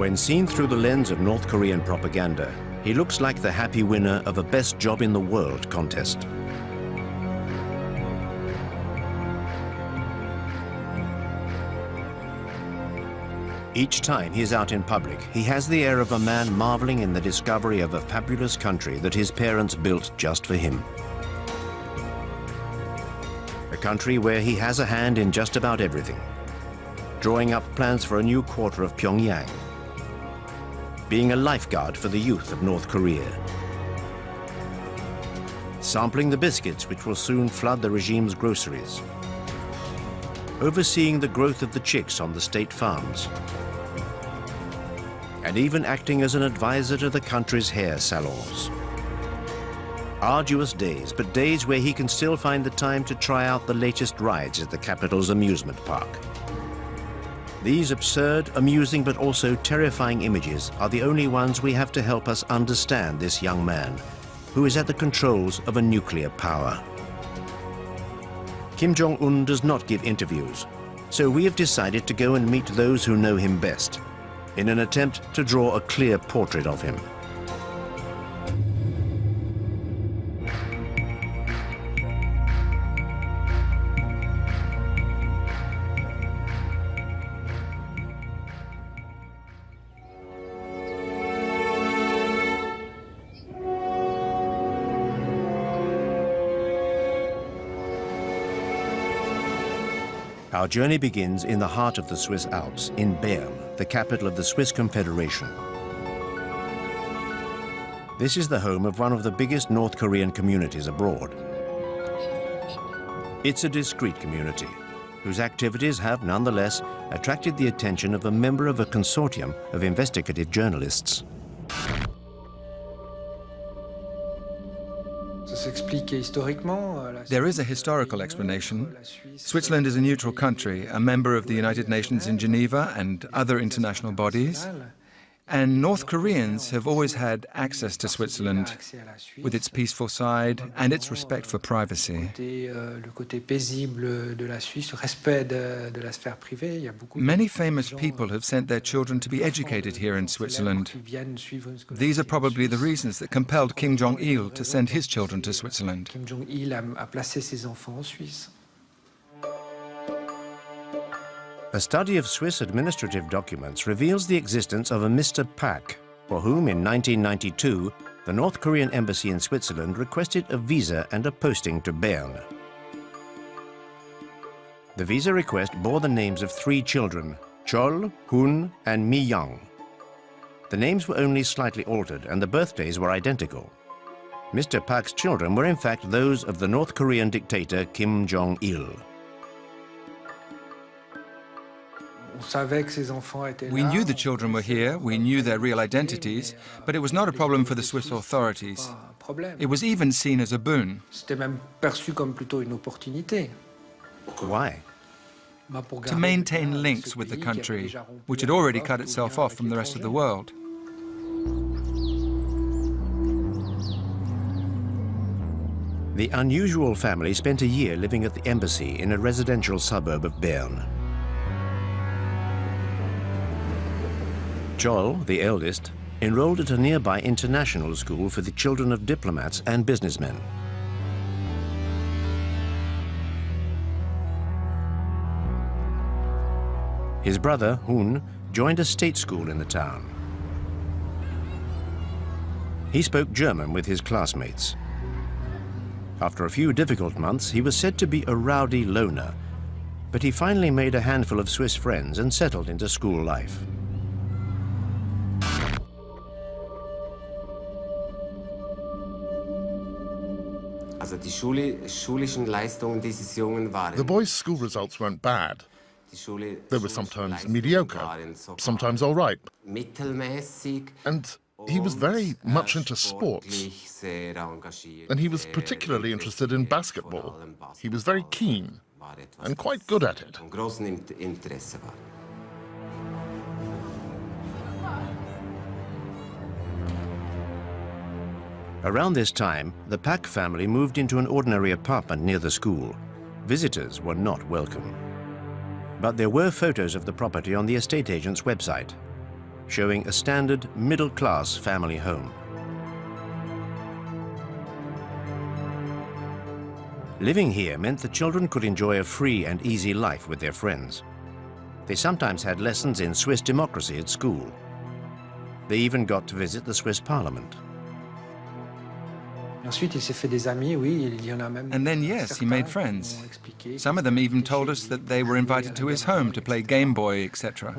When seen through the lens of North Korean propaganda, he looks like the happy winner of a Best Job in the World contest. Each time he's out in public, he has the air of a man marveling in the discovery of a fabulous country that his parents built just for him. A country where he has a hand in just about everything. Drawing up plans for a new quarter of Pyongyang. Being a lifeguard for the youth of North Korea. Sampling the biscuits which will soon flood the regime's groceries. Overseeing the growth of the chicks on the state farms. And even acting as an advisor to the country's hair salons. Arduous days, but days where he can still find the time to try out the latest rides at the capital's amusement park. These absurd, amusing, but also terrifying images are the only ones we have to help us understand this young man, who is at the controls of a nuclear power. Kim Jong-un does not give interviews, so we have decided to go and meet those who know him best, in an attempt to draw a clear portrait of him. Our journey begins in the heart of the Swiss Alps, in Bern, the capital of the Swiss Confederation. This is the home of one of the biggest North Korean communities abroad. It's a discreet community, whose activities have nonetheless attracted the attention of a member of a consortium of investigative journalists. There is a historical explanation. Switzerland is a neutral country, a member of the United Nations in Geneva and other international bodies. And North Koreans have always had access to Switzerland, with its peaceful side and its respect for privacy. Many famous people have sent their children to be educated here in Switzerland. These are probably the reasons that compelled Kim Jong-il to send his children to Switzerland. A study of Swiss administrative documents reveals the existence of a Mr. Pak, for whom in 1992 the North Korean embassy in Switzerland requested a visa and a posting to Bern. The visa request bore the names of 3 children, Chol, Hun, and Mi Young. The names were only slightly altered and the birthdays were identical. Mr. Pak's children were in fact those of the North Korean dictator Kim Jong-il. We knew the children were here, we knew their real identities, but it was not a problem for the Swiss authorities. It was even seen as a boon. Why? To maintain links with the country, which had already cut itself off from the rest of the world. The unusual family spent a year living at the embassy in a residential suburb of Bern. Chol, the eldest, enrolled at a nearby international school for the children of diplomats and businessmen. His brother, Hun, joined a state school in the town. He spoke German with his classmates. After a few difficult months, he was said to be a rowdy loner, but he finally made a handful of Swiss friends and settled into school life. The boys' school results weren't bad. They were sometimes mediocre, sometimes all right. And he was very much into sports. And he was particularly interested in basketball. He was very keen and quite good at it. Around this time, the Pak family moved into an ordinary apartment near the school. Visitors were not welcome. But there were photos of the property on the estate agent's website, showing a standard middle-class family home. Living here meant the children could enjoy a free and easy life with their friends. They sometimes had lessons in Swiss democracy at school. They even got to visit the Swiss Parliament. And then, yes, he made friends. Some of them even told us that they were invited to his home to play Game Boy, etc.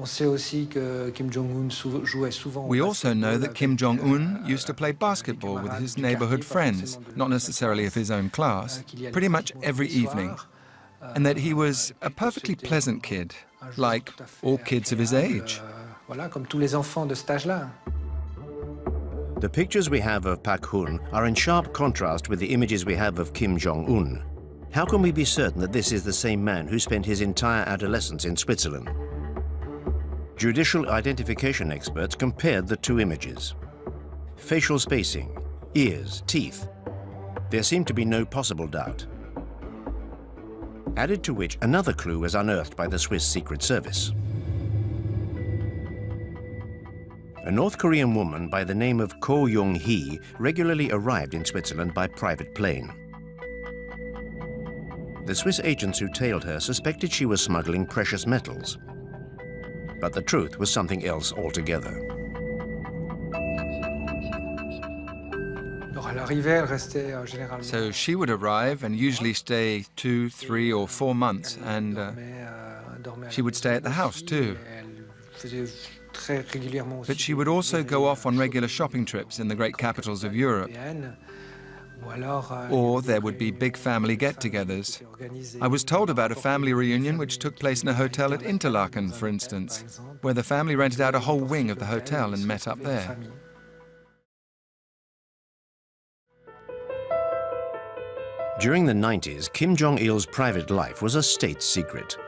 We also know that Kim Jong-un used to play basketball with his neighborhood friends, not necessarily of his own class, pretty much every evening. And that he was a perfectly pleasant kid, like all kids of his age. The pictures we have of Pak Hun are in sharp contrast with the images we have of Kim Jong-un. How can we be certain that this is the same man who spent his entire adolescence in Switzerland? Judicial identification experts compared the two images. Facial spacing, ears, teeth. There seemed to be no possible doubt. Added to which, another clue was unearthed by the Swiss Secret Service. A North Korean woman by the name of Ko Young-hee regularly arrived in Switzerland by private plane. The Swiss agents who tailed her suspected she was smuggling precious metals. But the truth was something else altogether. So she would arrive and usually stay 2, 3, or 4 months, and she would stay at the house too. But she would also go off on regular shopping trips in the great capitals of Europe. Or there would be big family get-togethers. I was told about a family reunion which took place in a hotel at Interlaken, for instance, where the family rented out a whole wing of the hotel and met up there. During the 90s, Kim Jong-il's private life was a state secret.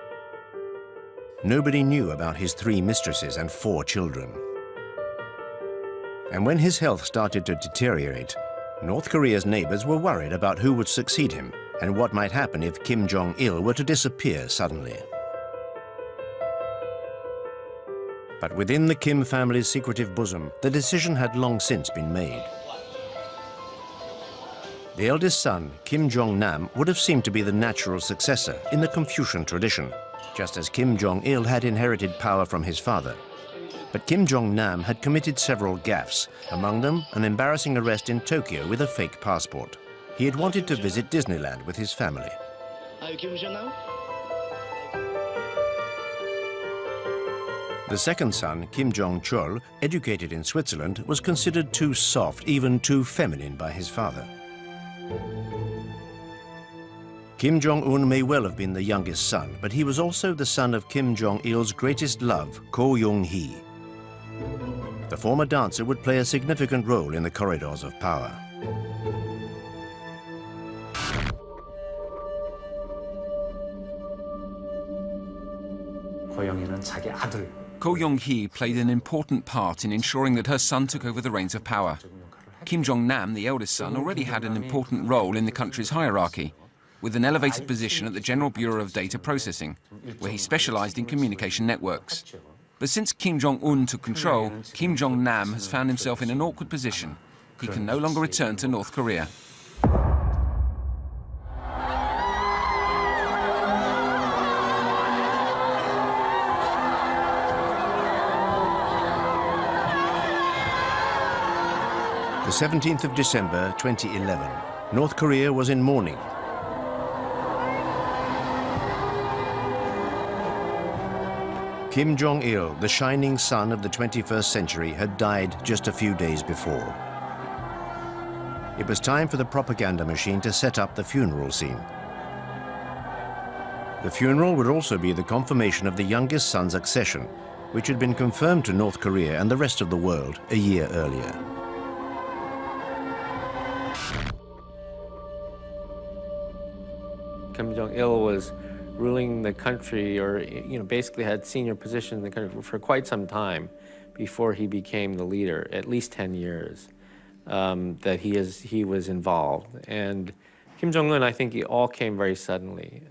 Nobody knew about his 3 mistresses and 4 children. And when his health started to deteriorate, North Korea's neighbors were worried about who would succeed him and what might happen if Kim Jong-il were to disappear suddenly. But within the Kim family's secretive bosom, the decision had long since been made. The eldest son, Kim Jong-nam, would have seemed to be the natural successor in the Confucian tradition, just as Kim Jong-il had inherited power from his father. But Kim Jong-nam had committed several gaffes, among them an embarrassing arrest in Tokyo with a fake passport. He had wanted to visit Disneyland with his family. The second son, Kim Jong-chol, educated in Switzerland, was considered too soft, even too feminine by his father. Kim Jong-un may well have been the youngest son, but he was also the son of Kim Jong-il's greatest love, Ko Young-hee. The former dancer would play a significant role in the corridors of power. Ko Young-hee played an important part in ensuring that her son took over the reins of power. Kim Jong-nam, the eldest son, already had an important role in the country's hierarchy, with an elevated position at the General Bureau of Data Processing, where he specialized in communication networks. But since Kim Jong-un took control, Kim Jong-nam has found himself in an awkward position. He can no longer return to North Korea. The 17th of December 2011, North Korea was in mourning. Kim Jong-il, the shining sun of the 21st century, had died just a few days before. It was time for the propaganda machine to set up the funeral scene. The funeral would also be the confirmation of the youngest son's accession, which had been confirmed to North Korea and the rest of the world a year earlier. Kim Jong-il was ruling the country, or basically had senior positions in the country for quite some time before he became the leader, at least 10 years that he was involved. And Kim Jong-un, I think it all came very suddenly.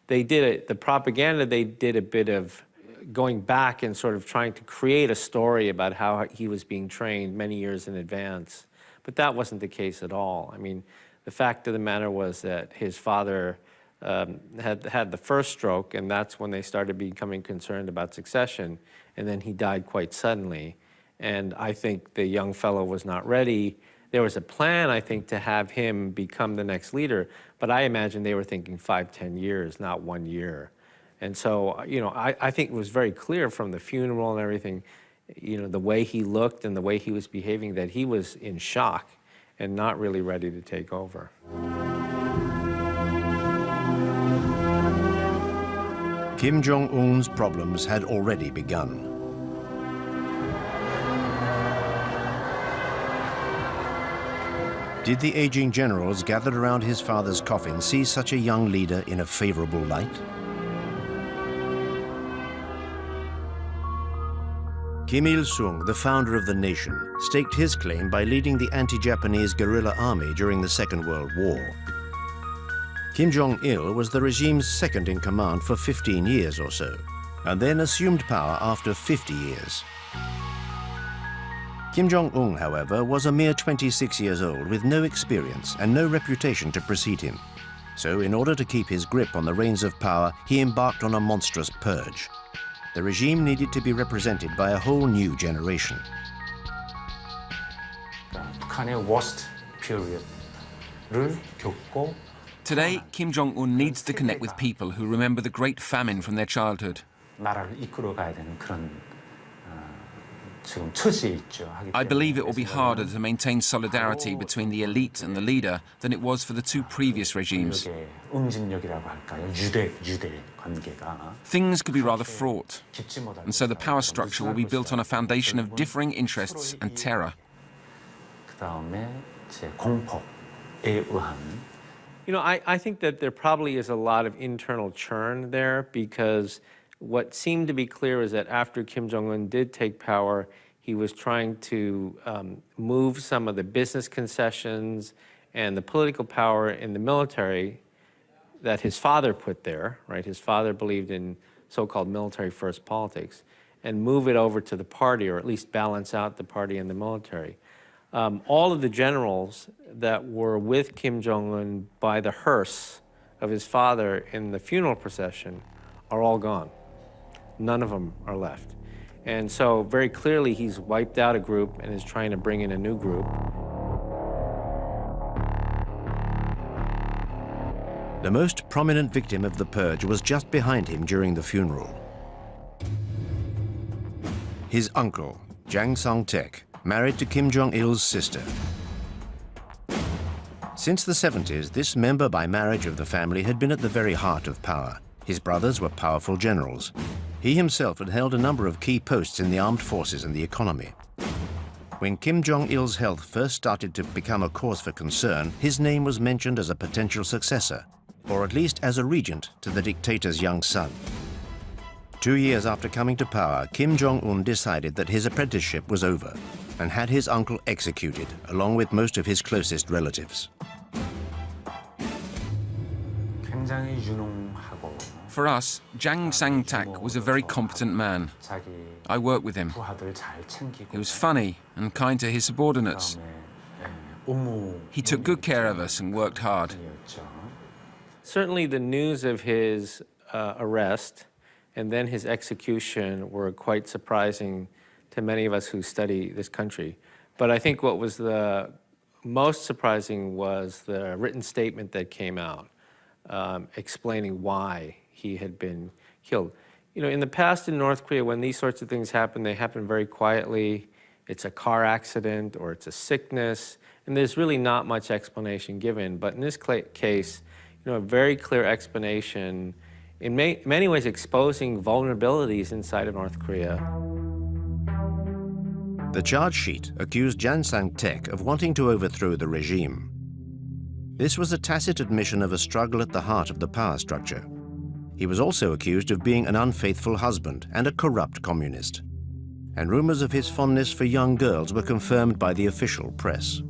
The propaganda, they did a bit of going back and sort of trying to create a story about how he was being trained many years in advance. But that wasn't the case at all. I mean, the fact of the matter was that his father had the first stroke, and that's when they started becoming concerned about succession, and then he died quite suddenly. And I think the young fellow was not ready. There was a plan, I think, to have him become the next leader, but I imagine they were thinking 5, 10 years, not 1 year. And so, you know, I think it was very clear from the funeral and everything, you know, the way he looked and the way he was behaving, that he was in shock and not really ready to take over. Kim Jong-un's problems had already begun. Did the aging generals gathered around his father's coffin see such a young leader in a favorable light? Kim Il-sung, the founder of the nation, staked his claim by leading the anti-Japanese guerrilla army during the Second World War. Kim Jong-il was the regime's second in command for 15 years or so, and then assumed power after 50 years. Kim Jong-un, however, was a mere 26 years old with no experience and no reputation to precede him. So in order to keep his grip on the reins of power, he embarked on a monstrous purge. The regime needed to be represented by a whole new generation. 북한의 worst period를 겪고 Today, Kim Jong-un needs to connect with people who remember the great famine from their childhood. 나라를 이끌어가야 되는 그런 지금 처지에 있죠. I believe it will be harder to maintain solidarity between the elite and the leader than it was for the two previous regimes. 응집력이라고 할까요? 유대 관계가 Things could be rather fraught, and so the power structure will be built on a foundation of differing interests and terror. 그다음에 이제 공포에 의한. You know, I think that there probably is a lot of internal churn there, because what seemed to be clear is that after Kim Jong-un did take power, he was trying to move some of the business concessions and the political power in the military that his father put there, right? His father believed in so-called military-first politics, and move it over to the party, or at least balance out the party and the military. All of the generals that were with Kim Jong-un by the hearse of his father in the funeral procession are all gone. None of them are left. And so very clearly he's wiped out a group and is trying to bring in a new group. The most prominent victim of the purge was just behind him during the funeral. His uncle, Jang Song-taek, married to Kim Jong-il's sister. Since the 70s, this member by marriage of the family had been at the very heart of power. His brothers were powerful generals. He himself had held a number of key posts in the armed forces and the economy. When Kim Jong-il's health first started to become a cause for concern, his name was mentioned as a potential successor, or at least as a regent to the dictator's young son. 2 years after coming to power, Kim Jong-un decided that his apprenticeship was over and had his uncle executed, along with most of his closest relatives. 굉장히 유능하고 For us, Jang Sang-tak was a very competent man. 자기 I worked with him. 부하들 잘 챙기고 He was funny and kind to his subordinates. 업무 He took good care of us and worked hard. 이었죠. Certainly the news of his arrest and then his execution were quite surprising to many of us who study this country. But I think what was the most surprising was the written statement that came out explaining why he had been killed. You know, in the past in North Korea, when these sorts of things happen, they happen very quietly. It's a car accident or it's a sickness, and there's really not much explanation given. But in this case, you know, a very clear explanation, in many ways exposing vulnerabilities inside of North Korea. The charge sheet accused Jang Sang-taek of wanting to overthrow the regime. This was a tacit admission of a struggle at the heart of the power structure. He was also accused of being an unfaithful husband and a corrupt communist. And rumors of his fondness for young girls were confirmed by the official press.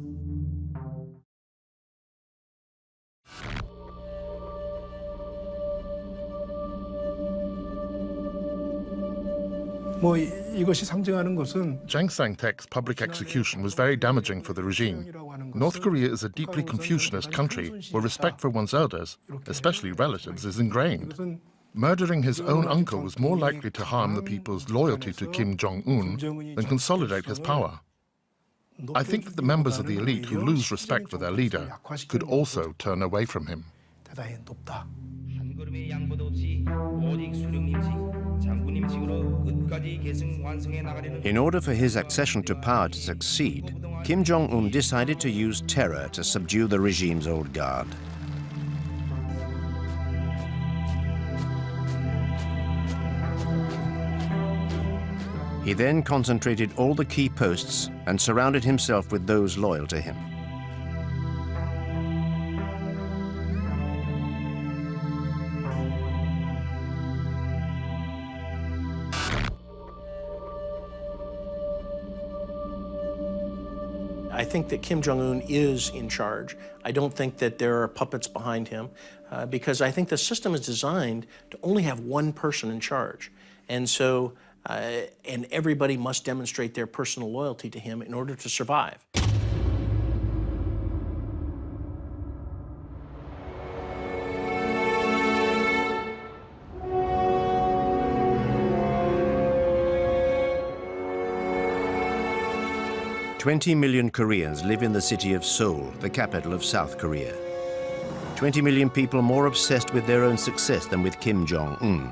Jang Sang-tek's public execution was very damaging for the regime. North Korea is a deeply Confucianist country where respect for one's elders, especially relatives, is ingrained. Murdering his own uncle was more likely to harm the people's loyalty to Kim Jong-un than consolidate his power. I think that the members of the elite who lose respect for their leader could also turn away from him. In order for his accession to power to succeed, Kim Jong-un decided to use terror to subdue the regime's old guard. He then concentrated all the key posts and surrounded himself with those loyal to him. I think that Kim Jong-un is in charge. I don't think that there are puppets behind him because I think the system is designed to only have one person in charge. And so, and everybody must demonstrate their personal loyalty to him in order to survive. "20 million Koreans live in the city of Seoul, the capital of South Korea. 20 million people more obsessed with their own success than with Kim Jong-un.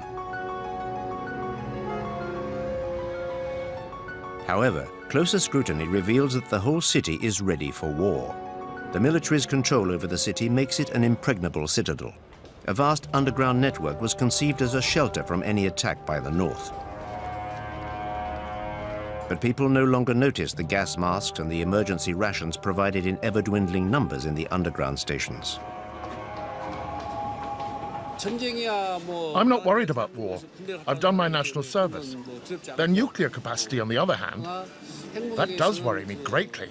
However, closer scrutiny reveals that the whole city is ready for war. The military's control over the city makes it an impregnable citadel. A vast underground network was conceived as a shelter from any attack by the North. But people no longer notice the gas masks and the emergency rations provided in ever-dwindling numbers in the underground stations. I'm not worried about war. I've done my national service. Their nuclear capacity, on the other hand, that does worry me greatly.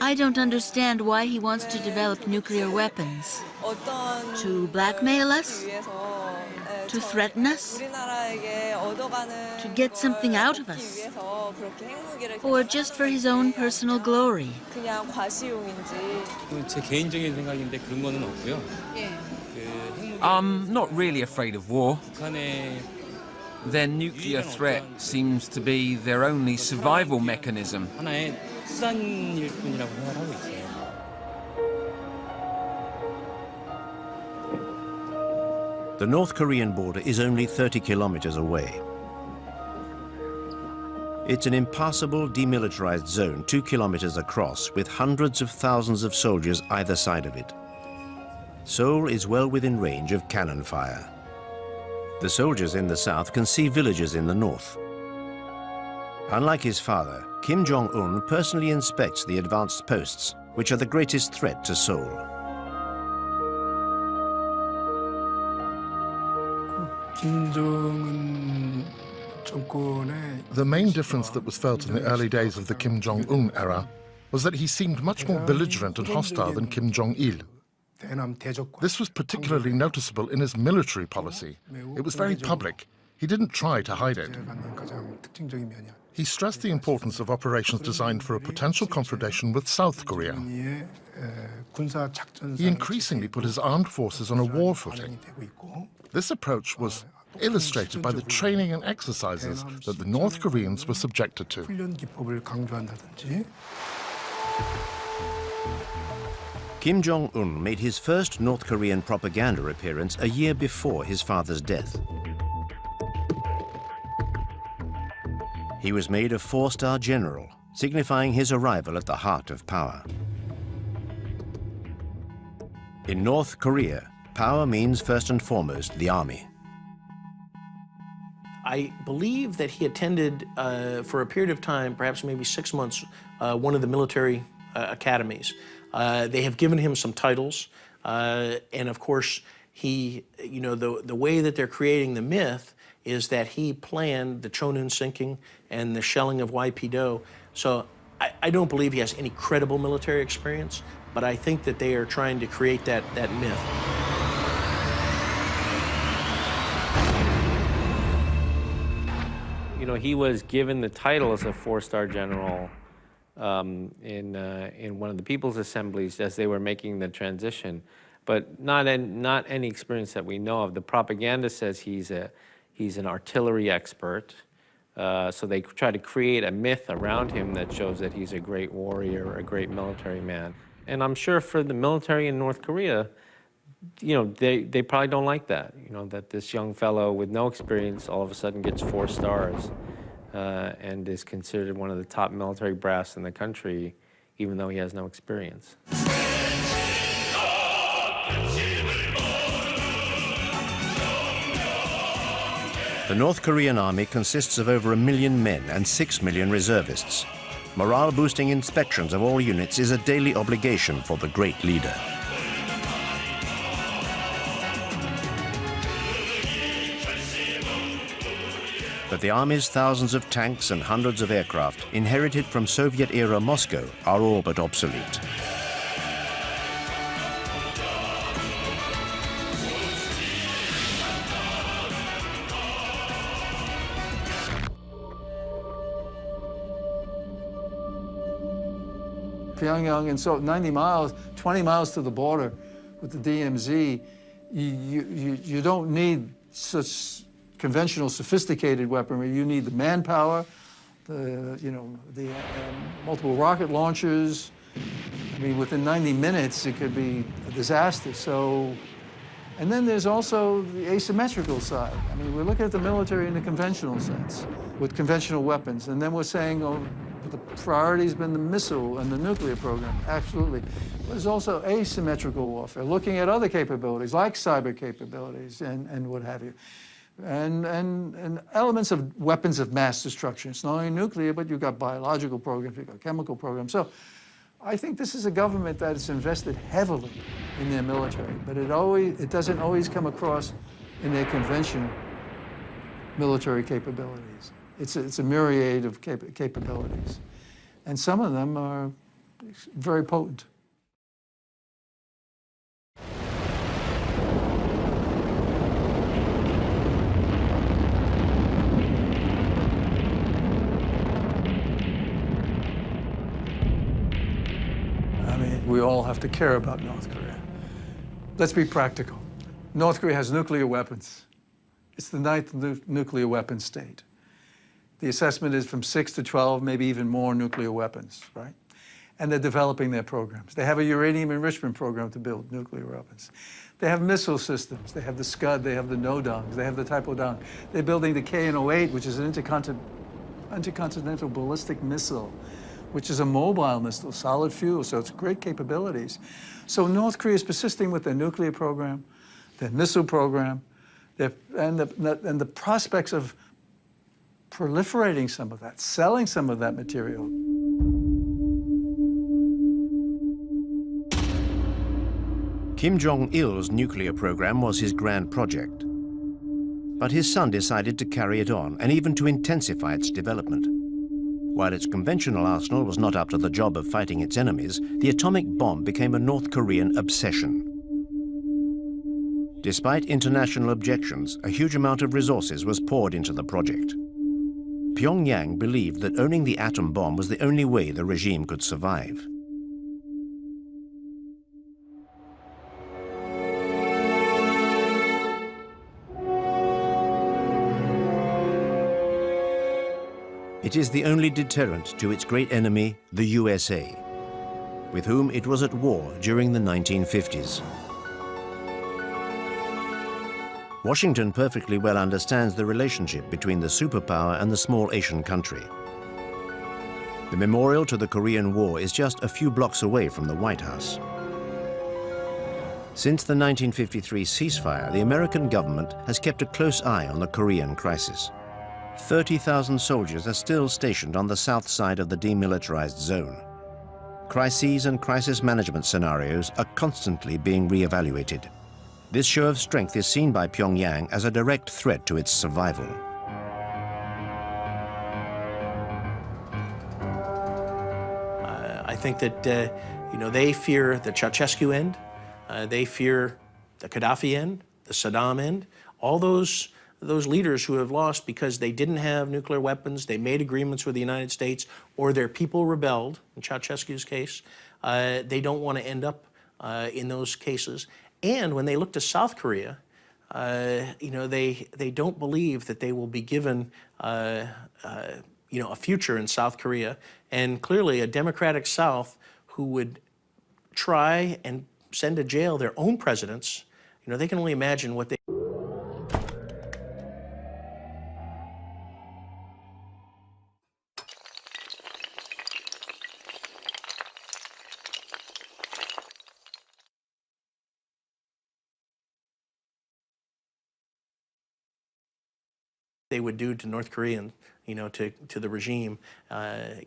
I don't understand why he wants to develop nuclear weapons. To blackmail us? To threaten us? To get something out of us? Or just for his own personal glory? I'm not really afraid of war. Their nuclear threat seems to be their only survival mechanism. The North Korean border is only 30 kilometers away. It's an impassable, demilitarized zone 2 kilometers across, with hundreds of thousands of soldiers either side of it. Seoul is well within range of cannon fire. The soldiers in the south can see villages in the north. Unlike his father, Kim Jong-un personally inspects the advanced posts, which are the greatest threat to Seoul. The main difference that was felt in the early days of the Kim Jong-un era was that he seemed much more belligerent and hostile than Kim Jong-il. This was particularly noticeable in his military policy. It was very public. He didn't try to hide it. He stressed the importance of operations designed for a potential confrontation with South Korea. He increasingly put his armed forces on a war footing. This approach was illustrated by the training and exercises that the North Koreans were subjected to. Kim Jong-un made his first North Korean propaganda appearance a year before his father's death. He was made a 4-star general, signifying his arrival at the heart of power. In North Korea, power means first and foremost the army. I believe that he attended, for a period of time, perhaps maybe 6 months, one of the military academies. They have given him some titles, and of course, he, you know, the way that they're creating the myth is that he planned the Cheonan sinking and the shelling of YP-do. So I don't believe he has any credible military experience, but I think that they are trying to create that myth. You know, he was given the title as a 4-star general in one of the People's Assemblies as they were making the transition, but not any experience that we know of. The propaganda says he's an artillery expert, so they try to create a myth around him that shows that he's a great warrior, a great military man. And I'm sure for the military in North Korea, you know, they probably don't like that, you know, that this young fellow with no experience all of a sudden gets 4 stars and is considered one of the top military brass in the country, even though he has no experience. The North Korean army consists of over 1 million men and 6 million reservists. Morale-boosting inspections of all units is a daily obligation for the great leader. But the army's thousands of tanks and hundreds of aircraft, inherited from Soviet-era Moscow, are all but obsolete. Pyongyang, and so 90 miles, 20 miles to the border with the DMZ, you don't need such conventional, sophisticated weaponry. You need the manpower, the multiple rocket launchers. I mean, within 90 minutes, it could be a disaster. So, and then there's also the asymmetrical side. I mean, we're looking at the military in the conventional sense, with conventional weapons, and then we're saying, oh, the priority's been the missile and the nuclear program. Absolutely. There's also asymmetrical warfare, looking at other capabilities, like cyber capabilities and what have you. And elements of weapons of mass destruction. It's not only nuclear, but you've got biological programs, you've got chemical programs. So I think this is a government that has invested heavily in their military, but it doesn't always come across in their conventional military capabilities. It's a myriad of capabilities. And some of them are very potent. I mean, we all have to care about North Korea. Let's be practical. North Korea has nuclear weapons. It's the 9th nuclear weapon state. The assessment is from 6 to 12, maybe even more nuclear weapons, right? And they're developing their programs. They have a uranium enrichment program to build nuclear weapons. They have missile systems. They have the Scud, they have the Nodongs, they have the Taepodong. They're building the KN-08, which is an intercontinental ballistic missile, which is a mobile missile, solid fuel, so it's great capabilities. So North Korea is persisting with their nuclear program, their missile program, and the prospects of proliferating some of that, selling some of that material. Kim Jong-il's nuclear program was his grand project. But his son decided to carry it on and even to intensify its development. While its conventional arsenal was not up to the job of fighting its enemies, the atomic bomb became a North Korean obsession. Despite international objections, a huge amount of resources was poured into the project. Pyongyang believed that owning the atom bomb was the only way the regime could survive. It is the only deterrent to its great enemy, the USA, with whom it was at war during the 1950s. Washington perfectly well understands the relationship between the superpower and the small Asian country. The memorial to the Korean War is just a few blocks away from the White House. Since the 1953 ceasefire, the American government has kept a close eye on the Korean crisis. 30,000 soldiers are still stationed on the south side of the demilitarized zone. Crises and crisis management scenarios are constantly being re-evaluated. This show of strength is seen by Pyongyang as a direct threat to its survival. I think that they fear the Ceausescu end, they fear the Gaddafi end, the Saddam end. All those those leaders who have lost because they didn't have nuclear weapons, they made agreements with the United States, or their people rebelled, in Ceausescu's case. They don't want to end up in those cases. And when they look to South Korea, you know, they don't believe that they will be given you know, a future in South Korea. And clearly a democratic South who would try and send to jail their own presidents, you know, they can only imagine what they... they would do to North Koreans, you know, to the regime,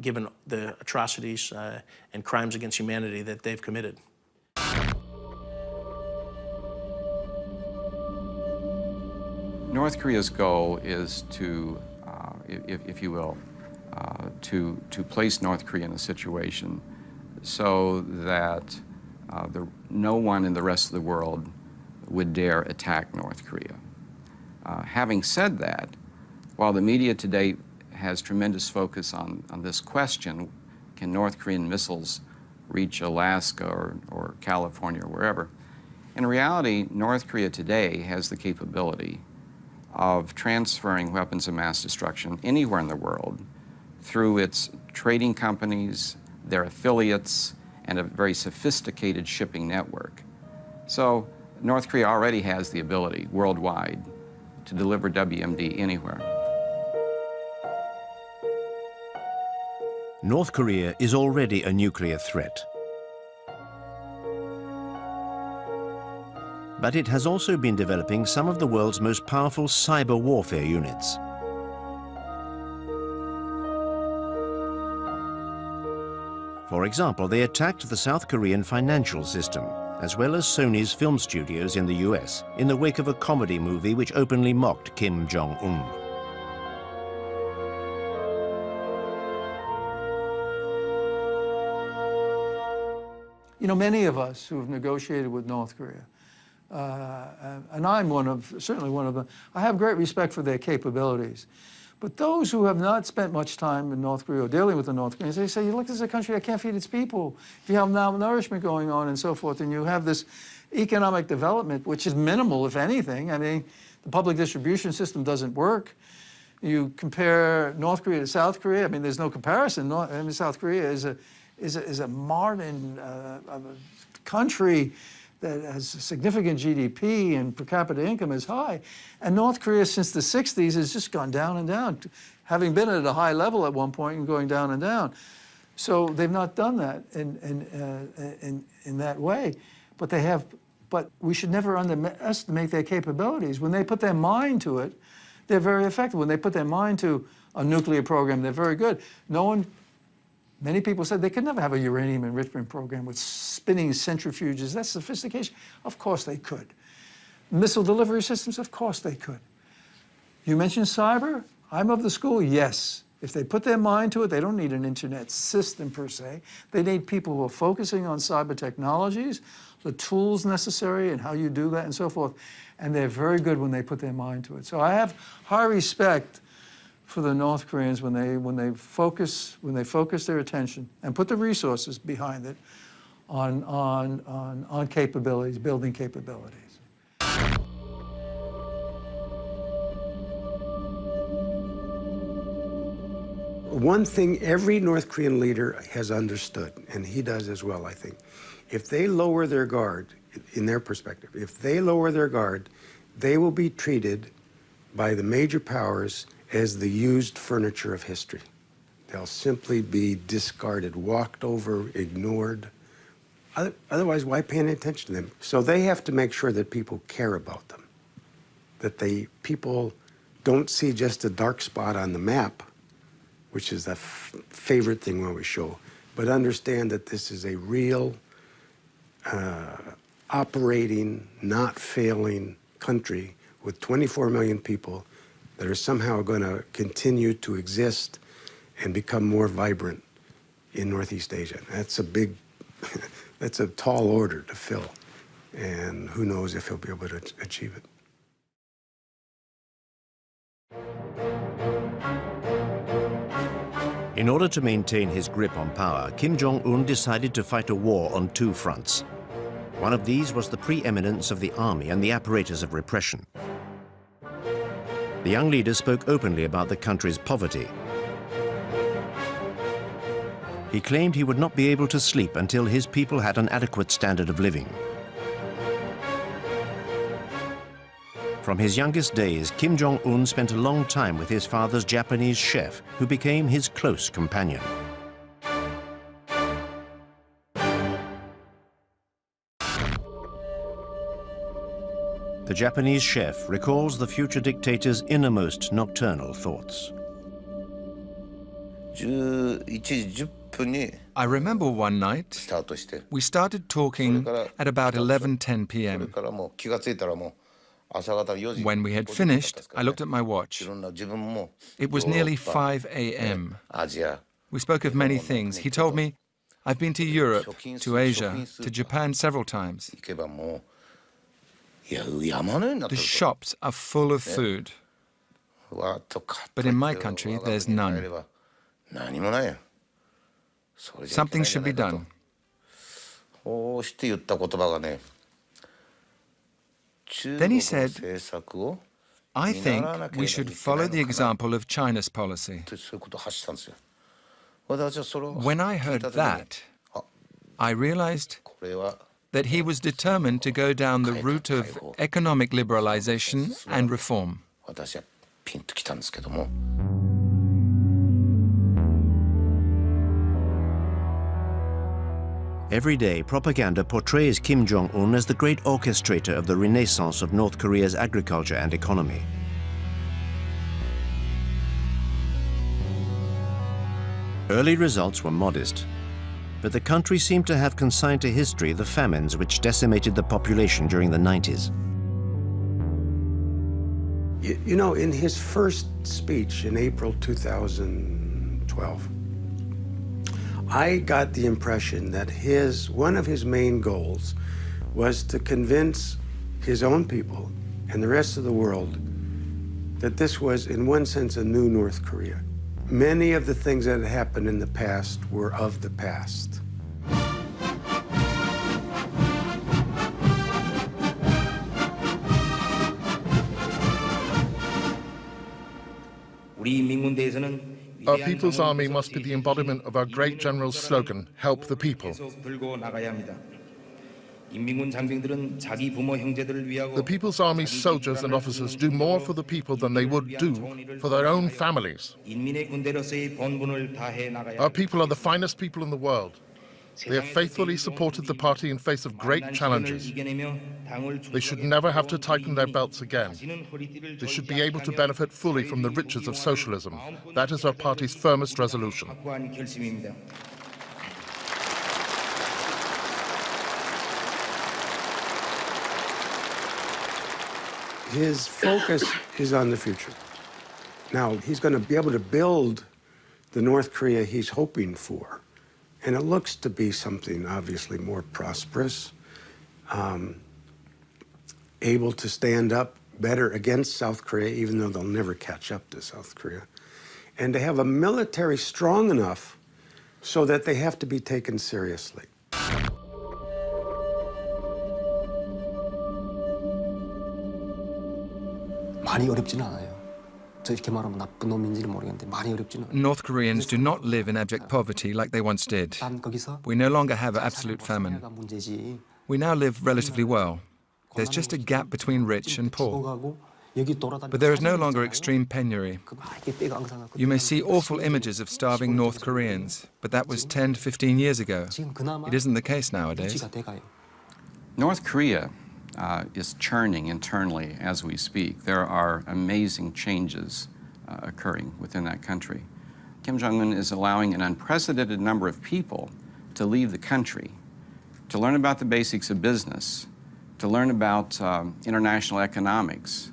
given the atrocities and crimes against humanity that they've committed. North Korea's goal is to, if you will, to place North Korea in a situation so that no one in the rest of the world would dare attack North Korea. Having said that, while the media today has tremendous focus on this question, can North Korean missiles reach Alaska or California or wherever, in reality, North Korea today has the capability of transferring weapons of mass destruction anywhere in the world through its trading companies, their affiliates, and a very sophisticated shipping network. So North Korea already has the ability worldwide to deliver WMD anywhere. North Korea is already a nuclear threat. But it has also been developing some of the world's most powerful cyber warfare units. For example, they attacked the South Korean financial system, as well as Sony's film studios in the US, in the wake of a comedy movie which openly mocked Kim Jong-un. You know, many of us who have negotiated with North Korea, and I'm certainly one of them, I have great respect for their capabilities. But those who have not spent much time in North Korea or dealing with the North Koreans, they say, you look, this is a country that can't feed its people. If you have malnourishment going on and so forth, and you have this economic development, which is minimal, if anything. I mean, the public distribution system doesn't work. You compare North Korea to South Korea, I mean, there's no comparison. South Korea is a modern country that has a significant GDP and per capita income is high. And North Korea, since the 60s, has just gone down and down, having been at a high level at one point and going down and down. So they've not done that in that way. But they have. But we should never underestimate their capabilities. When they put their mind to it, they're very effective. When they put their mind to a nuclear program, they're very good. Many people said they could never have a uranium enrichment program with spinning centrifuges. That's sophistication. Of course they could. Missile delivery systems, of course they could. You mentioned cyber. I'm of the school, yes. If they put their mind to it, they don't need an internet system per se. They need people who are focusing on cyber technologies, the tools necessary and how you do that and so forth. And they're very good when they put their mind to it. So I have high respect for the North Koreans when they focus their attention and put the resources behind it on capabilities, building capabilities. One thing every North Korean leader has understood, and he does as well, I think, if they lower their guard, in their perspective, if they lower their guard, they will be treated by the major powers as the used furniture of history. They'll simply be discarded, walked over, ignored. Otherwise, why pay any attention to them? So they have to make sure that people care about them, that people don't see just a dark spot on the map, which is the favorite thing we always show, but understand that this is a real, operating, not failing country with 24 million people that are somehow going to continue to exist and become more vibrant in Northeast Asia. That's a big, that's a tall order to fill, and who knows if he'll be able to achieve it. In order to maintain his grip on power, Kim Jong-un decided to fight a war on two fronts. One of these was the preeminence of the army and the apparatus of repression. The young leader spoke openly about the country's poverty. He claimed he would not be able to sleep until his people had an adequate standard of living. From his youngest days, Kim Jong-un spent a long time with his father's Japanese chef, who became his close companion. The Japanese chef recalls the future dictator's innermost nocturnal thoughts. I remember one night we started talking at about 11:10 p.m. When we had finished, I looked at my watch. It was nearly 5 a.m. We spoke of many things. He told me, I've been to Europe, to Asia, to Japan several times. The shops are full of food. But in my country, there's none. Something should be done. Then he said, I think we should follow the example of China's policy. When I heard that, I realized that he was determined to go down the route of economic liberalization and reform. Every day, propaganda portrays Kim Jong-un as the great orchestrator of the renaissance of North Korea's agriculture and economy. Early results were modest, but the country seemed to have consigned to history the famines which decimated the population during the 90s. You know, in his first speech in April 2012, I got the impression that one of his main goals was to convince his own people and the rest of the world that this was, in one sense, a new North Korea. Many of the things that had happened in the past were of the past. Our People's Army must be the embodiment of our great general's slogan, help the people. The People's Army soldiers and officers do more for the people than they would do for their own families. Our people are the finest people in the world. They have faithfully supported the party in face of great challenges. They should never have to tighten their belts again. They should be able to benefit fully from the riches of socialism. That is our party's firmest resolution. His focus is on the future. Now, he's going to be able to build the North Korea he's hoping for. And it looks to be something obviously more prosperous, able to stand up better against South Korea, even though they'll never catch up to South Korea, and to have a military strong enough so that they have to be taken seriously. 많이 어렵진 않아요. North Koreans do not live in abject poverty like they once did. We no longer have absolute famine. We now live relatively well. There's just a gap between rich and poor. But there is no longer extreme penury. You may see awful images of starving North Koreans, but that was 10 to 15 years ago. It isn't the case nowadays. North Korea is churning internally as we speak. There are amazing changes occurring within that country. Kim Jong-un is allowing an unprecedented number of people to leave the country, to learn about the basics of business, to learn about international economics,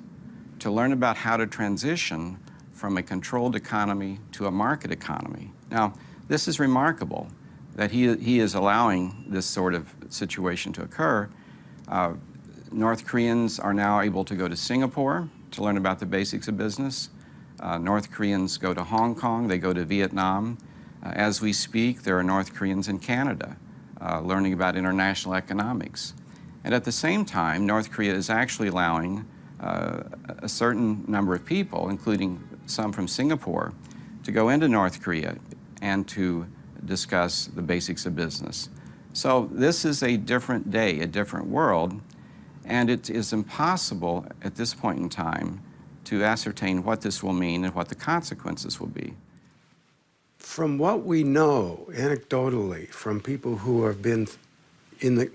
to learn about how to transition from a controlled economy to a market economy. Now, this is remarkable that he is allowing this sort of situation to occur. North Koreans are now able to go to Singapore to learn about the basics of business. North Koreans go to Hong Kong, they go to Vietnam. As we speak, there are North Koreans in Canada learning about international economics. And at the same time, North Korea is actually allowing a certain number of people, including some from Singapore, to go into North Korea and to discuss the basics of business. So this is a different day, a different world, and it is impossible at this point in time to ascertain what this will mean and what the consequences will be. From what we know anecdotally from people who have been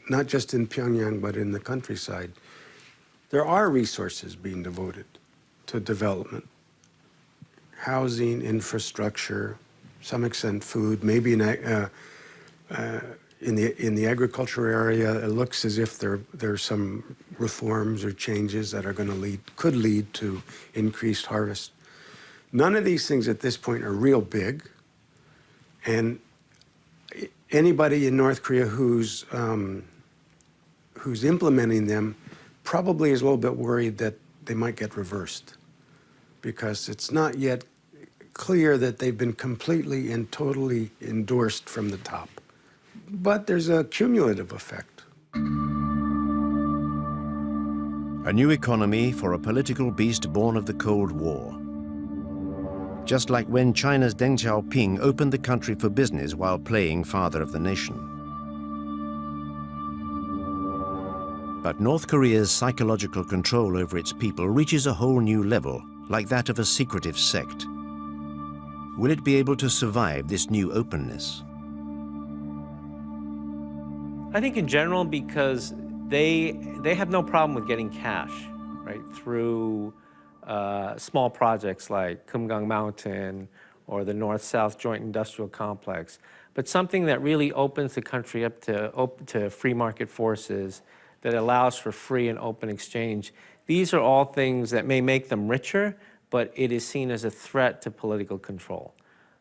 not just in Pyongyang, but in the countryside, there are resources being devoted to development. Housing, infrastructure, some extent food, maybe in the agriculture area, it looks as if there's some reforms or changes that are could lead to increased harvest. None of these things at this point are real big, and anybody in North Korea who's implementing them probably is a little bit worried that they might get reversed, because it's not yet clear that they've been completely and totally endorsed from the top. But there's a cumulative effect. A new economy for a political beast born of the Cold War. Just like when China's Deng Xiaoping opened the country for business while playing father of the nation. But North Korea's psychological control over its people reaches a whole new level, like that of a secretive sect. Will it be able to survive this new openness? I think in general, because they have no problem with getting cash, right, through small projects like Kumgang Mountain or the North-South Joint Industrial Complex, but something that really opens the country up to free market forces, that allows for free and open exchange. These are all things that may make them richer, but it is seen as a threat to political control.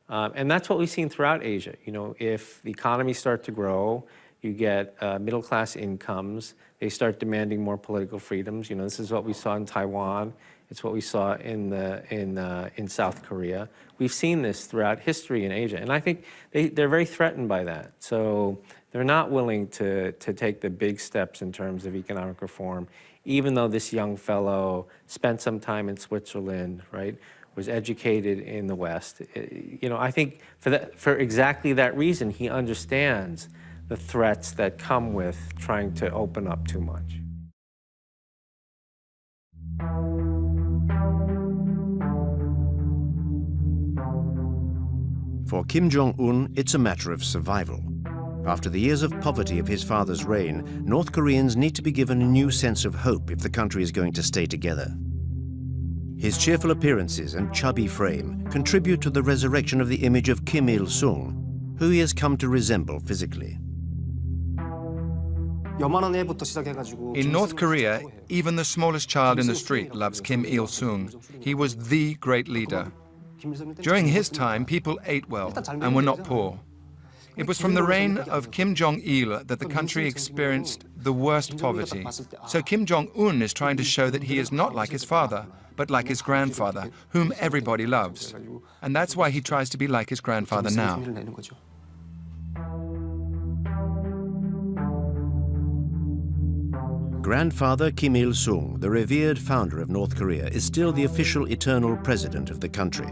And that's what we've seen throughout Asia. You know, if the economies start to grow, you get middle-class incomes, they start demanding more political freedoms. You know, this is what we saw in Taiwan. It's what we saw in South Korea. We've seen this throughout history in Asia, and I think they're very threatened by that. So they're not willing to take the big steps in terms of economic reform, even though this young fellow spent some time in Switzerland, right, was educated in the West. You know, I think for exactly that reason, he understands the threats that come with trying to open up too much. For Kim Jong-un, it's a matter of survival. After the years of poverty of his father's reign, North Koreans need to be given a new sense of hope if the country is going to stay together. His cheerful appearances and chubby frame contribute to the resurrection of the image of Kim Il-sung, who he has come to resemble physically. In North Korea, even the smallest child in the street loves Kim Il-sung. He was the great leader. During his time, people ate well and were not poor. It was from the reign of Kim Jong-il that the country experienced the worst poverty. So Kim Jong-un is trying to show that he is not like his father, but like his grandfather, whom everybody loves. And that's why he tries to be like his grandfather now. Grandfather Kim Il-sung, the revered founder of North Korea, is still the official eternal president of the country.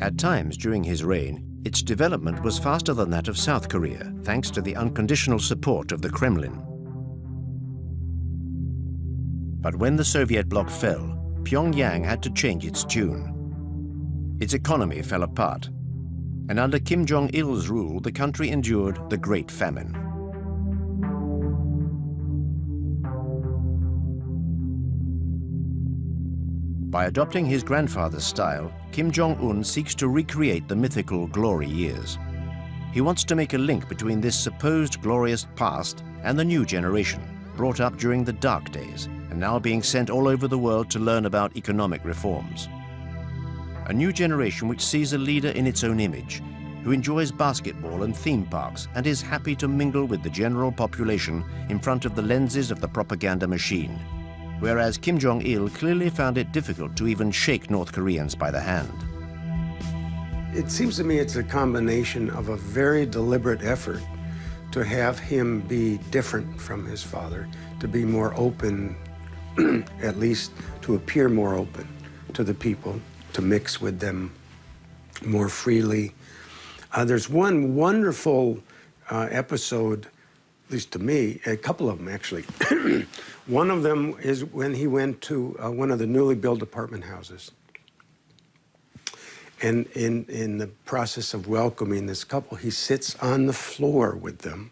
At times during his reign, its development was faster than that of South Korea, thanks to the unconditional support of the Kremlin. But when the Soviet bloc fell, Pyongyang had to change its tune. Its economy fell apart, and under Kim Jong-il's rule, the country endured the Great Famine. By adopting his grandfather's style, Kim Jong-un seeks to recreate the mythical glory years. He wants to make a link between this supposed glorious past and the new generation, brought up during the dark days, and now being sent all over the world to learn about economic reforms. A new generation which sees a leader in its own image, who enjoys basketball and theme parks and is happy to mingle with the general population in front of the lenses of the propaganda machine. Whereas Kim Jong-il clearly found it difficult to even shake North Koreans by the hand. It seems to me it's a combination of a very deliberate effort to have him be different from his father, to be more open, at least to appear more open to the people, to mix with them more freely. There's one wonderful episode, at least to me, a couple of them actually. One of them is when he went to one of the newly built apartment houses. And in the process of welcoming this couple, he sits on the floor with them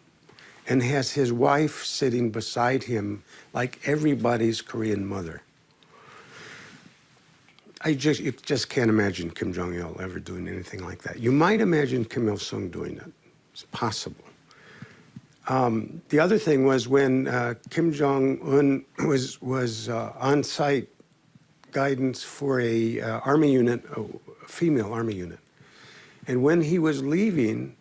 and has his wife sitting beside him like everybody's Korean mother. You just can't imagine Kim Jong-il ever doing anything like that. You might imagine Kim Il-sung doing it. It's possible. The other thing was when Kim Jong-un was on site guidance for a army unit, a female army unit. And when he was leaving,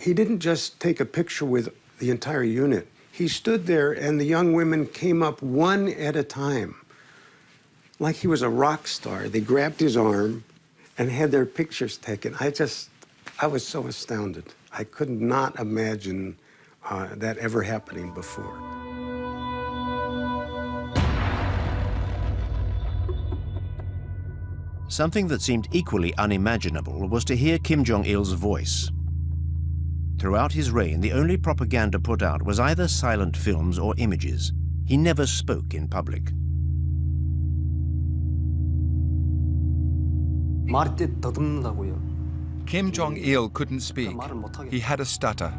he didn't just take a picture with the entire unit. He stood there and the young women came up one at a time, like he was a rock star. They grabbed his arm and had their pictures taken. I was so astounded. I could not imagine that ever happening before. Something that seemed equally unimaginable was to hear Kim Jong-il's voice. Throughout his reign, the only propaganda put out was either silent films or images. He never spoke in public. Kim Jong-il couldn't speak. He had a stutter.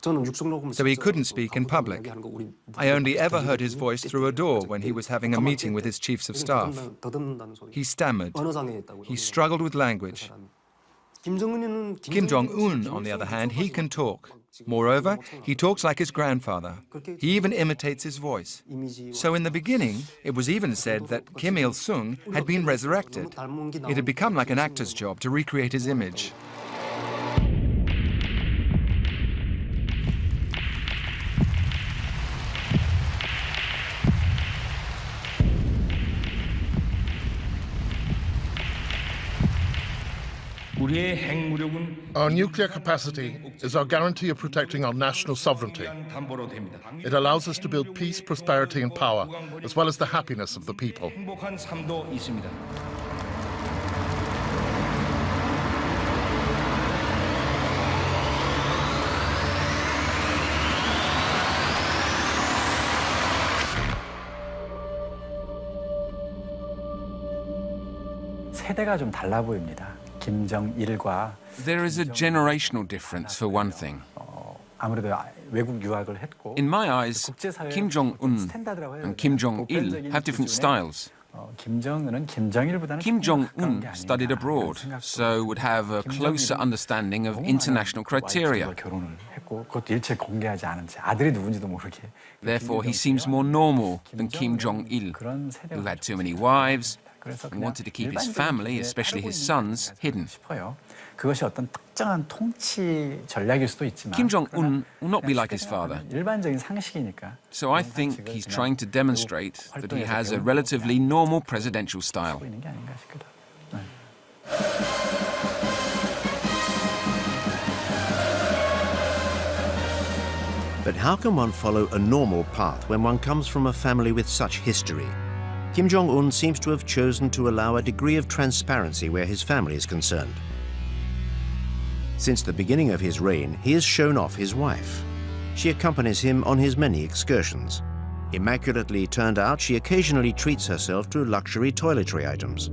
So he couldn't speak in public. I only ever heard his voice through a door when he was having a meeting with his chiefs of staff. He stammered. He struggled with language. Kim Jong-un, on the other hand, he can talk. Moreover, he talks like his grandfather. He even imitates his voice. So in the beginning, it was even said that Kim Il-sung had been resurrected. It had become like an actor's job to recreate his image. Our nuclear capacity is our guarantee of protecting our national sovereignty. It allows us to build peace, prosperity, and power, as well as the happiness of the people. 세대가 좀 달라 보입니다. 김정일과 There is a generational difference, for one thing. 아무래도 외국 유학을 했고 In my eyes, Kim Jong-un and Kim Jong-il have different styles. Kim Jong-un studied abroad, so would have a closer understanding of international criteria. Therefore, he seems more normal than Kim Jong-il, who had too many wives and wanted to keep his family, especially his sons, hidden. Kim Jong-un will not be like his father. So I think he's trying to demonstrate that he has a relatively normal presidential style. But how can one follow a normal path when one comes from a family with such history? Kim Jong-un seems to have chosen to allow a degree of transparency where his family is concerned. Since the beginning of his reign, he has shown off his wife. She accompanies him on his many excursions. Immaculately turned out, she occasionally treats herself to luxury toiletry items.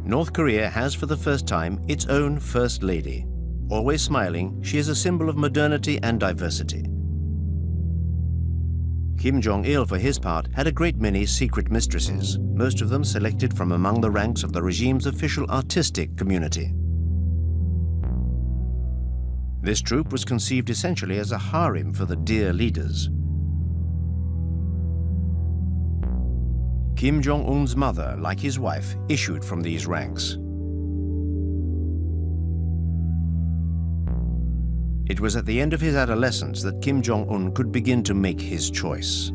North Korea has for the first time its own First Lady. Always smiling, she is a symbol of modernity and diversity. Kim Jong-il, for his part, had a great many secret mistresses, most of them selected from among the ranks of the regime's official artistic community. This troupe was conceived essentially as a harem for the dear leaders. Kim Jong-un's mother, like his wife, issued from these ranks. It was at the end of his adolescence that Kim Jong-un could begin to make his choice.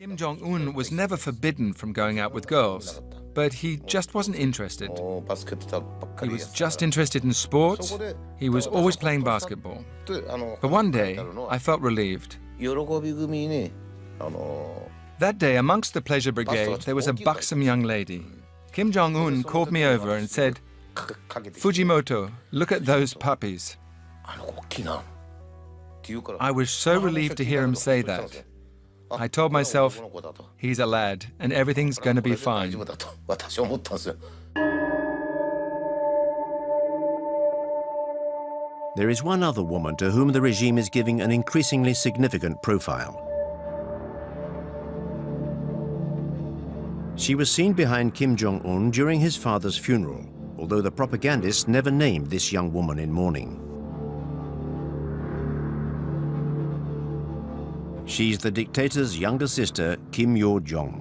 Kim Jong-un was never forbidden from going out with girls, but he just wasn't interested. He was just interested in sports. He was always playing basketball. But one day, I felt relieved. That day, amongst the pleasure brigade, there was a buxom young lady. Kim Jong-un called me over and said, "Fujimoto, look at those puppies." I was so relieved to hear him say that. I told myself, he's a lad, and everything's going to be fine. There is one other woman to whom the regime is giving an increasingly significant profile. She was seen behind Kim Jong-un during his father's funeral, although the propagandists never named this young woman in mourning. She's the dictator's younger sister, Kim Yo-jong.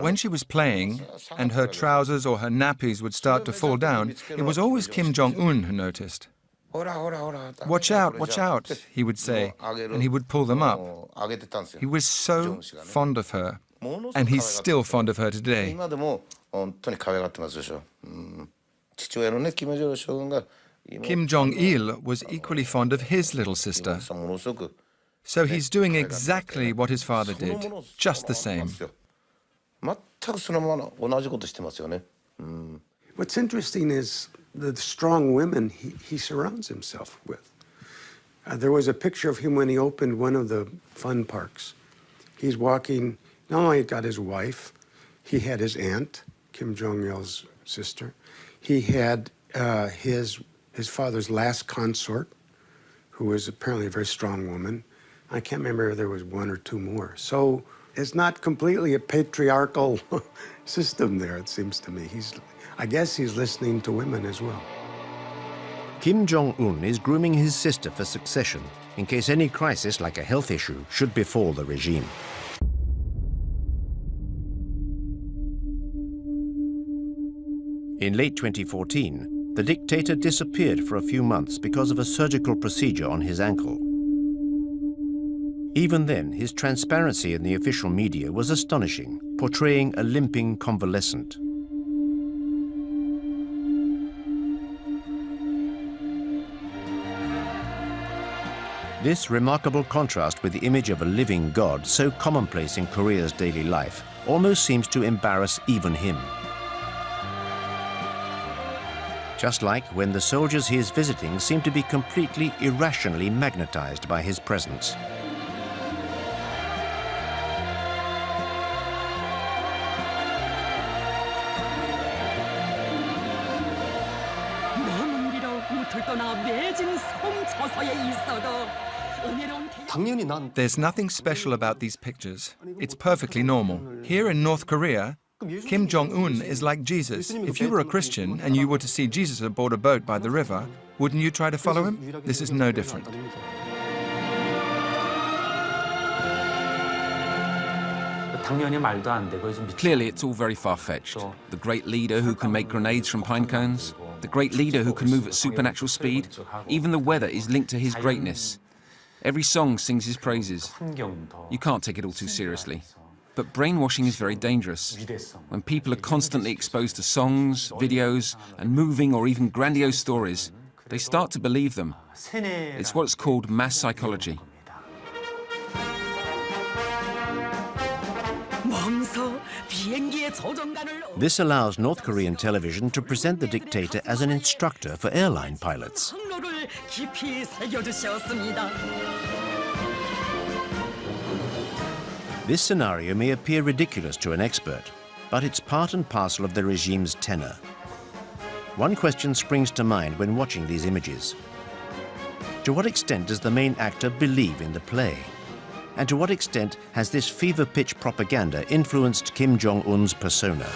When she was playing, and her trousers or her nappies would start to fall down, it was always Kim Jong-un who noticed. "Watch out," he would say, and he would pull them up. He was so fond of her, and he's still fond of her today. Kim Jong-il was equally fond of his little sister. So he's doing exactly what his father did, just the same. What's interesting is the strong women he surrounds himself with. There was a picture of him when he opened one of the fun parks. He's walking, not only got his wife, he had his aunt, Kim Jong-il's sister. He had his father's last consort, who was apparently a very strong woman. I can't remember if there was one or two more. So it's not completely a patriarchal system there, it seems to me. I guess he's listening to women as well. Kim Jong-un is grooming his sister for succession in case any crisis like a health issue should befall the regime. In late 2014, the dictator disappeared for a few months because of a surgical procedure on his ankle. Even then, his transparency in the official media was astonishing, portraying a limping convalescent. This remarkable contrast with the image of a living god so commonplace in Korea's daily life almost seems to embarrass even him. Just like when the soldiers he is visiting seem to be completely irrationally magnetized by his presence. There's nothing special about these pictures. It's perfectly normal. Here in North Korea, Kim Jong-un is like Jesus. If you were a Christian and you were to see Jesus aboard a boat by the river, wouldn't you try to follow him? This is no different. Clearly, it's all very far-fetched. The great leader who can make grenades from pine cones, the great leader who can move at supernatural speed, even the weather is linked to his greatness. Every song sings his praises. You can't take it all too seriously. But brainwashing is very dangerous. When people are constantly exposed to songs, videos, and moving or even grandiose stories, they start to believe them. It's what's called mass psychology. This allows North Korean television to present the dictator as an instructor for airline pilots. This scenario may appear ridiculous to an expert, but it's part and parcel of the regime's tenor. One question springs to mind when watching these images. To what extent does the main actor believe in the play? And to what extent has this fever-pitch propaganda influenced Kim Jong-un's persona?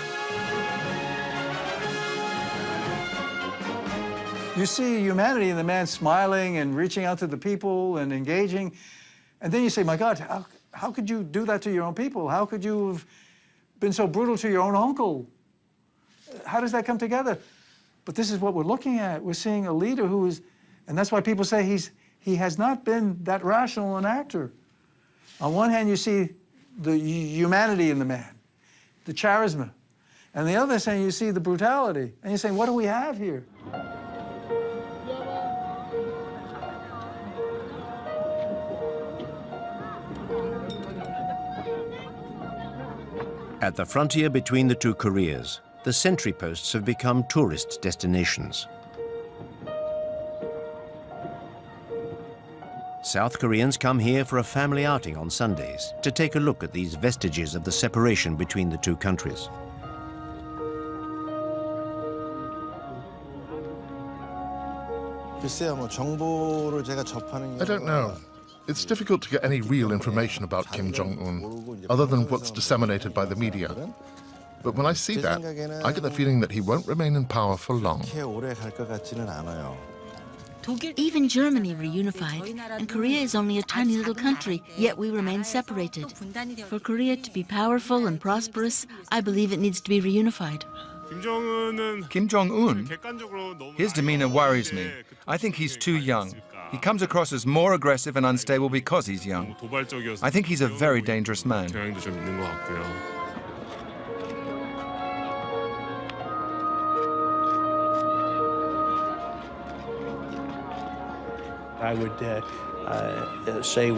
You see humanity in the man smiling and reaching out to the people and engaging. And then you say, my God, how could you do that to your own people? How could you have been so brutal to your own uncle? How does that come together? But this is what we're looking at. We're seeing a leader who is, and that's why people say he has not been that rational an actor. On one hand, you see the humanity in the man, the charisma. And the other hand, you see the brutality. And you're saying, what do we have here? At the frontier between the two Koreas, the sentry posts have become tourist destinations. South Koreans come here for a family outing on Sundays to take a look at these vestiges of the separation between the two countries. I don't know. It's difficult to get any real information about Kim Jong-un, other than what's disseminated by the media. But when I see that, I get the feeling that he won't remain in power for long. Even Germany reunified, and Korea is only a tiny little country, yet we remain separated. For Korea to be powerful and prosperous, I believe it needs to be reunified. Kim Jong-un, his demeanor worries me. I think he's too young. He comes across as more aggressive and unstable because he's young. I think he's a very dangerous man. I would say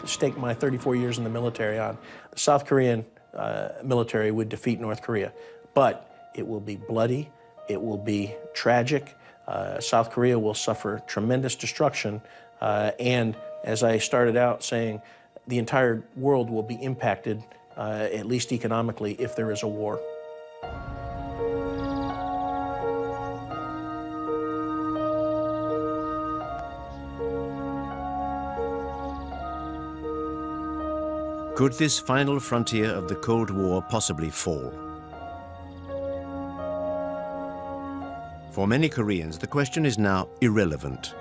stake my 34 years in the military on, the South Korean military would defeat North Korea. But it will be bloody, it will be tragic. South Korea will suffer tremendous destruction, and as I started out saying, the entire world will be impacted, at least economically, if there is a war. Could this final frontier of the Cold War possibly fall? For many Koreans, the question is now irrelevant.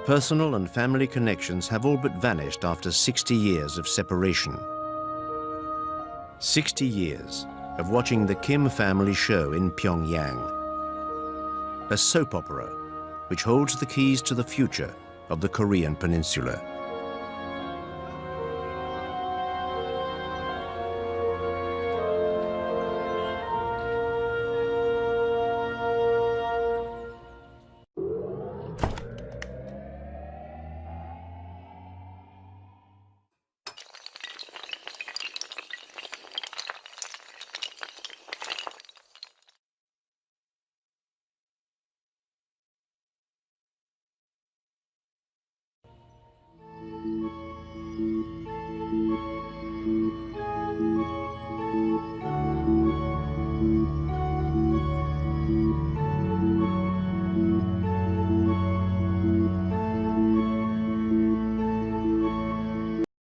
Personal and family connections have all but vanished after 60 years of separation. 60 years of watching the Kim family show in Pyongyang. A soap opera which holds the keys to the future of the Korean peninsula.